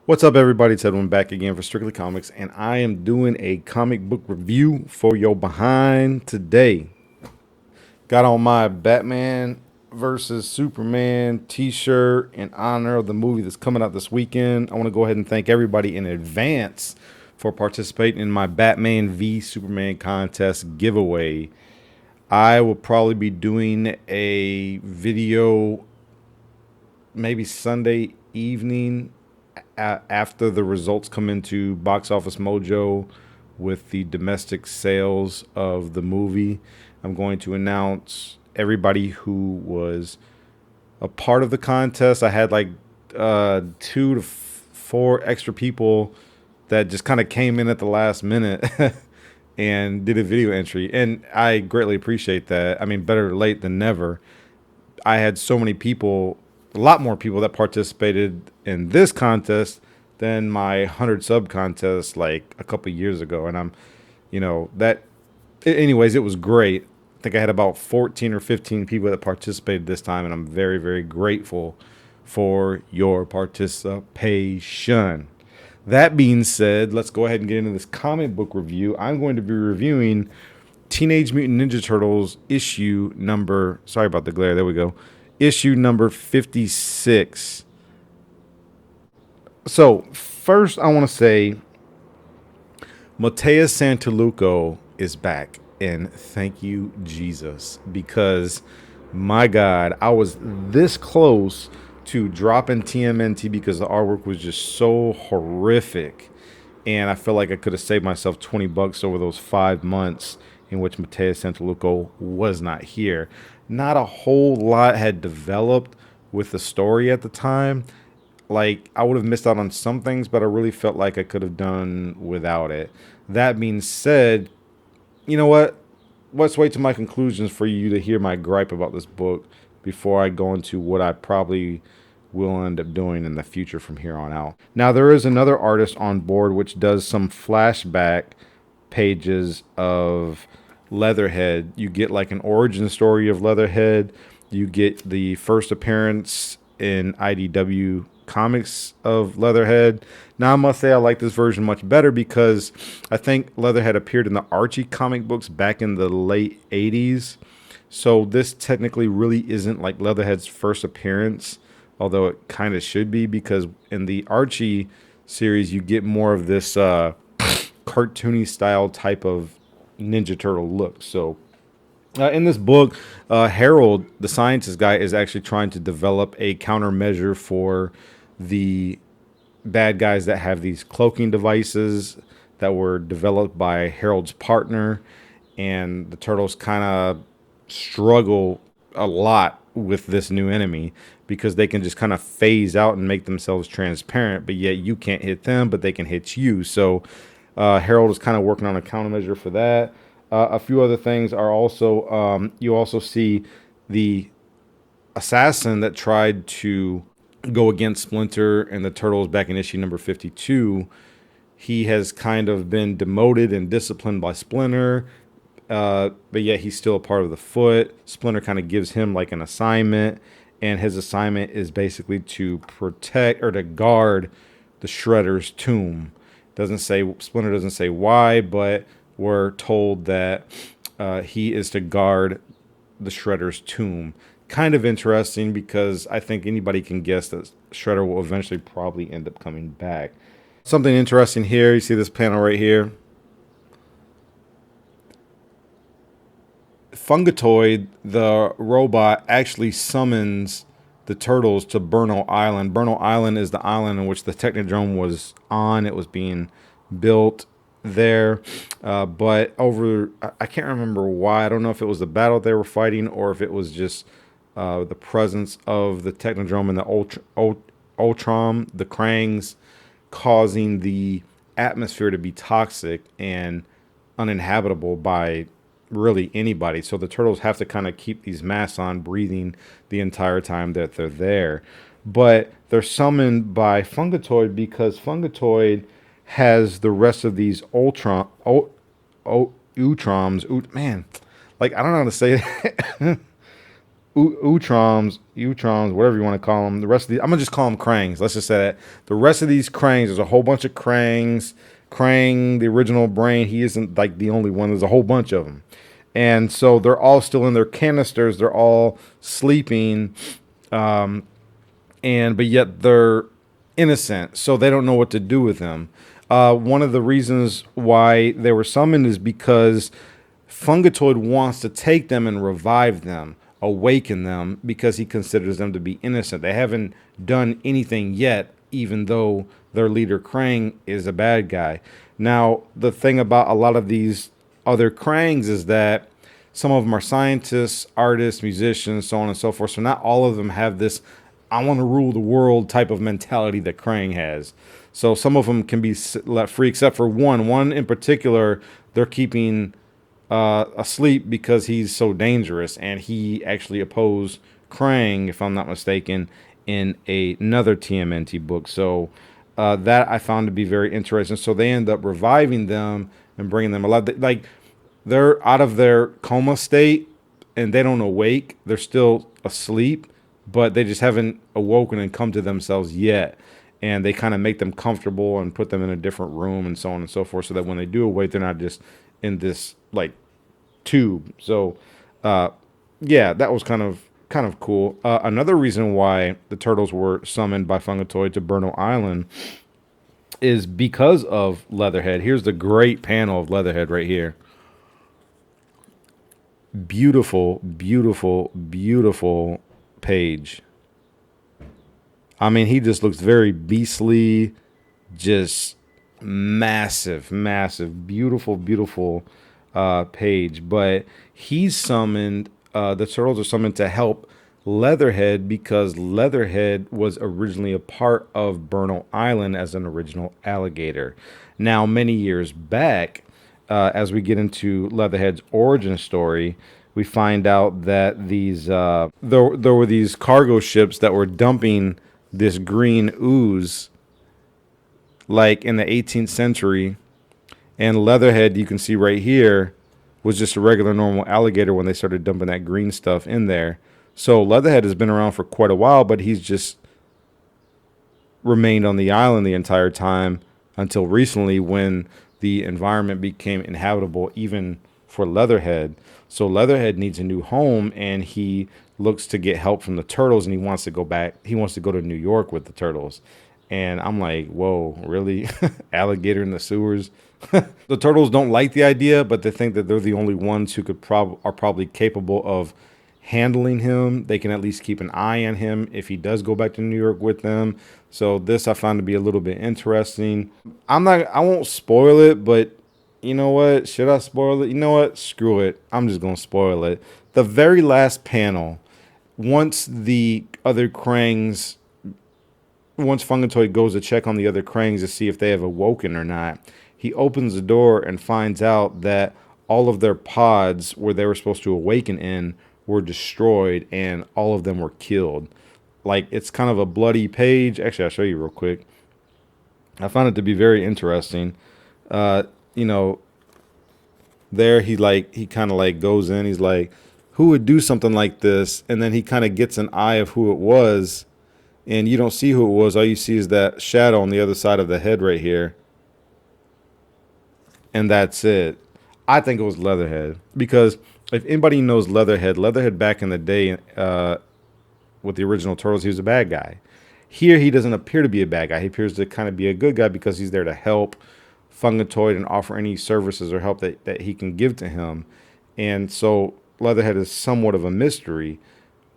What's up, everybody? It's Edwin back again for Strictly Comics, and I am doing a comic book review for your behind today. Got on my Batman versus Superman t-shirt in honor of the movie that's coming out this weekend. I want to go ahead and thank everybody in advance for participating in my Batman v Superman contest giveaway. I will probably be doing a video maybe Sunday evening after the results come into Box Office Mojo with the domestic sales of the movie. I'm going to announce everybody who was a part of the contest. I had like 2 to 4 extra people that just kind of came in at the last minute and did a video entry, and I greatly appreciate that. I mean, better late than never. I had so many people, a lot more people that participated in this contest than my 100 sub contest like a couple years ago. And anyways, it was great. I think I had about 14 or 15 people that participated this time, and I'm very, very grateful for your participation. That being said, let's go ahead and get into this comic book review. I'm going to be reviewing Teenage Mutant Ninja Turtles issue number, sorry about the glare, there we go, issue number 56. So, first I want to say Mateus Santolouco is back, and thank you, Jesus, because my God, I was this close to dropping TMNT because the artwork was just so horrific, and I feel like I could have saved myself $20 over those 5 months in which Mateus Santolouco was not here. Not a whole lot had developed with the story at the time. Like, I would have missed out on some things, but I really felt like I could have done without it. That being said, you know what? Let's wait to my conclusions for you to hear my gripe about this book before I go into what I probably will end up doing in the future from here on out. Now, there is another artist on board which does some flashback pages of Leatherhead. You get like an origin story of Leatherhead. You get the first appearance in IDW comics of Leatherhead. Now, I must say I like this version much better because I think Leatherhead appeared in the Archie comic books back in the late 80s. So this technically really isn't like Leatherhead's first appearance, although it kind of should be, because in the Archie series you get more of this cartoony style type of Ninja Turtle look. So in this book, Harold, the scientist guy, is actually trying to develop a countermeasure for the bad guys that have these cloaking devices that were developed by Harold's partner. And the turtles kind of struggle a lot with this new enemy because they can just kind of phase out and make themselves transparent, but yet you can't hit them, but they can hit you. So Harold is kind of working on a countermeasure for that. A few other things are also, you also see the assassin that tried to go against Splinter and the Turtles back in issue number 52. He has kind of been demoted and disciplined by Splinter, but yet he's still a part of the Foot. Splinter kind of gives him like an assignment, and his assignment is basically to protect or to guard the Shredder's tomb. Doesn't say, Splinter doesn't say why, but we're told that he is to guard the Shredder's tomb. Kind of interesting because I think anybody can guess that Shredder will eventually probably end up coming back. Something interesting here, you see this panel right here. Fungatoid, the robot, actually summons the turtles to Bernal Island. Bernal Island is the island in which the Technodrome was on. It was being built there, but over, I can't remember why. I don't know if it was the battle they were fighting or if it was just the presence of the Technodrome and the Ultron, the Krangs, causing the atmosphere to be toxic and uninhabitable by really anybody. So the turtles have to kind of keep these masks on, breathing the entire time that they're there. But they're summoned by Fungatoid because Fungatoid has the rest of these Utroms. Man, like, I don't know how to say it. Utroms, whatever you want to call them. The rest of the, I'm gonna just call them Krangs. Let's just say that the rest of these Krangs, there's a whole bunch of Krangs. Krang, the original brain, he isn't like the only one. There's a whole bunch of them, and so they're all still in their canisters. They're all sleeping, and but yet they're innocent, so they don't know what to do with them. One of the reasons why they were summoned is because Fungatoid wants to take them and revive them, awaken them, because he considers them to be innocent. They haven't done anything yet, even though their leader Krang is a bad guy. Now, the thing about a lot of these other Krangs is that some of them are scientists, artists, musicians, so on and so forth. So not all of them have this I want to rule the world type of mentality that Krang has. So some of them can be let free, except for one. One in particular, they're keeping asleep because he's so dangerous, and he actually opposed Krang, if I'm not mistaken, in another TMNT book. So that I found to be very interesting. So they end up reviving them and bringing them alive. Like they're out of their coma state and they don't awake. They're still asleep, but they just haven't awoken and come to themselves yet. And they kind of make them comfortable and put them in a different room and so on and so forth, so that when they do awake, they're not just in this like tube. So, yeah, that was kind of cool. Another reason why the turtles were summoned by Fungatoid to Bernal Island is because of Leatherhead. Here's the great panel of Leatherhead right here. Beautiful, beautiful, beautiful page. I mean, he just looks very beastly, just massive, massive, beautiful, beautiful page. But he's summoned, the turtles are summoned to help Leatherhead because Leatherhead was originally a part of Bernal Island as an original alligator. Now, many years back, as we get into Leatherhead's origin story, we find out that these there were these cargo ships that were dumping this green ooze like in the 18th century, and Leatherhead, you can see right here, was just a regular normal alligator when they started dumping that green stuff in there. So Leatherhead has been around for quite a while, but he's just remained on the island the entire time until recently when the environment became inhabitable even for Leatherhead. So Leatherhead needs a new home, and he looks to get help from the turtles, and he wants to go back. He wants to go to New York with the turtles. And I'm like, whoa, really? Alligator in the sewers? The turtles don't like the idea, but they think that they're the only ones who are probably capable of handling him. They can at least keep an eye on him if he does go back to New York with them. So this I found to be a little bit interesting. I won't spoil it, but you know what? Should I spoil it? You know what? Screw it. I'm just going to spoil it. The very last panel, once Fungatoid goes to check on the other Krangs to see if they have awoken or not, he opens the door and finds out that all of their pods where they were supposed to awaken in were destroyed, and all of them were killed. Like, it's kind of a bloody page. Actually, I'll show you real quick. I found it to be very interesting. You know, there he kind of like goes in. He's like, who would do something like this? And then he kind of gets an eye of who it was, and you don't see who it was. All you see is that shadow on the other side of the head right here. And that's it. I think it was Leatherhead, because if anybody knows Leatherhead back in the day with the original Turtles, he was a bad guy. Here, he doesn't appear to be a bad guy. He appears to kind of be a good guy because he's there to help Fungatoid and offer any services or help that he can give to him. And so Leatherhead is somewhat of a mystery,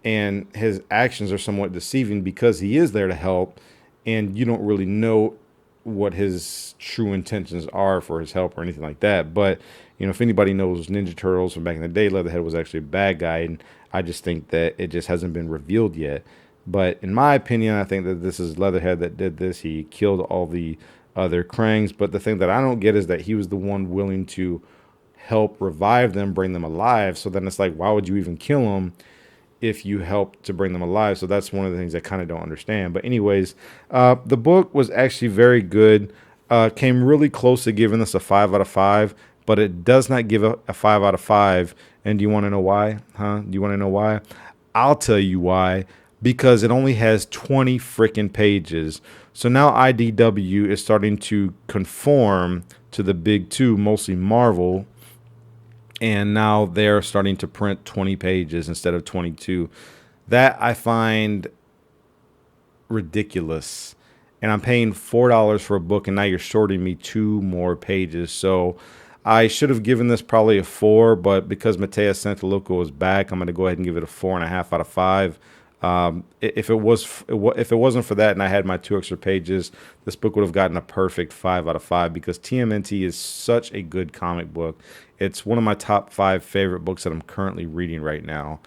and his actions are somewhat deceiving because he is there to help, and you don't really know what his true intentions are for his help or anything like that. But, you know, if anybody knows Ninja Turtles from back in the day, Leatherhead was actually a bad guy, and I just think that it just hasn't been revealed yet. But in my opinion, I think that this is Leatherhead that did this. He killed all the other Krangs, but the thing that I don't get is that he was the one willing to help revive them, bring them alive. So then it's like, why would you even kill them if you help to bring them alive? So that's one of the things I kind of don't understand. But anyways, the book was actually very good. Came really close to giving us a 5 out of 5, but it does not give a 5 out of 5. And do you want to know why? Do you want to know why? I'll tell you why. Because it only has 20 freaking pages. So now IDW is starting to conform to the big two, mostly Marvel, and now they're starting to print 20 pages instead of 22. That I find ridiculous. And I'm paying $4 for a book, and now you're shorting me 2 more pages. So I should have given this probably a 4, but because Mateus Santolouco is back, I'm going to go ahead and give it a 4.5 out of 5. If it wasn't for that and I had my 2 extra pages, this book would have gotten a perfect 5 out of 5 because TMNT is such a good comic book. It's one of my top 5 favorite books that I'm currently reading right now.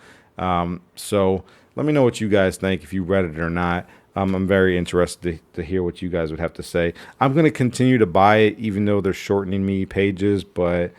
So let me know what you guys think, if you read it or not. I'm very interested to hear what you guys would have to say. I'm going to continue to buy it, even though they're shortening me pages, but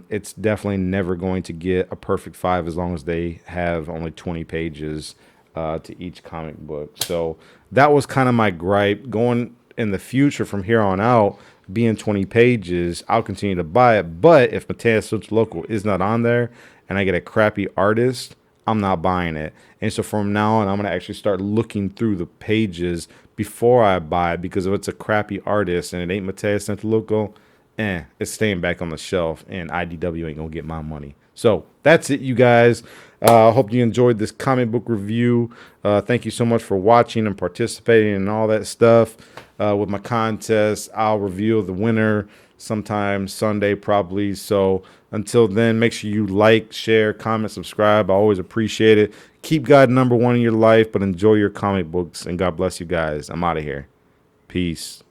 it's definitely never going to get a perfect 5 as long as they have only 20 pages to each comic book. So that was kind of my gripe. Going in the future from here on out, being 20 pages, I'll continue to buy it. But if Mateus Santolouco is not on there and I get a crappy artist, I'm not buying it. And so from now on, I'm going to actually start looking through the pages before I buy it, because if it's a crappy artist and it ain't Mateus Santolouco, it's staying back on the shelf, and IDW ain't going to get my money. So that's it, you guys. I hope you enjoyed this comic book review. Thank you so much for watching and participating and all that stuff. With my contest, I'll reveal the winner sometime Sunday probably. So until then, make sure you like, share, comment, subscribe. I always appreciate it. Keep God number one in your life, but enjoy your comic books, and God bless you guys. I'm out of here. Peace.